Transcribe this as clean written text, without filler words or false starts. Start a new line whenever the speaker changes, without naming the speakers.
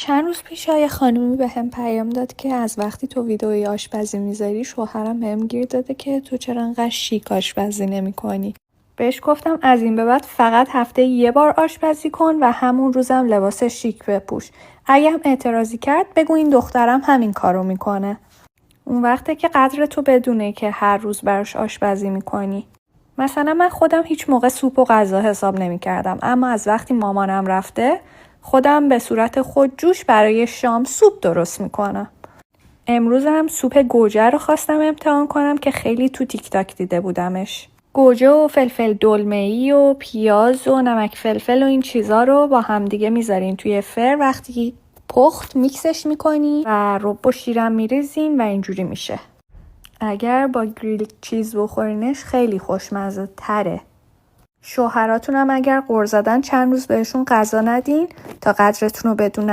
چند روز پیش یه خانومی بهم پیام داد که از وقتی تو ویدئوی آشپزی میذاری شوهرم بهم گیر داده که تو چرا انقدر شیک آشپزی نمی‌کنی. بهش گفتم از این به بعد فقط هفته یه بار آشپزی کن و همون روزم لباس شیک بپوش. اگه هم اعتراضی کرد بگو این دخترم همین کارو میکنه. اون وقته که قدر تو بدونه که هر روز براش آشپزی میکنی. مثلا من خودم هیچ موقع سوپ و غذا حساب نمی‌کردم، اما از وقتی مامانم رفته خودم به صورت خودجوش برای شام سوپ درست میکنم. امروز هم سوپ گوجه رو خواستم امتحان کنم که خیلی تو تیک تاک دیده بودمش. گوجه و فلفل دلمه‌ای و پیاز و نمک فلفل و این چیزا رو با هم دیگه میذارین توی فر، وقتی پخت میکسش میکنی و رب و شیرم میریزین و اینجوری میشه. اگر با گریل چیز بخورینش خیلی خوشمزه تره. شوهراتون هم اگر غر زدن چند روز بهشون غذا ندین تا قدرتون رو بدونن.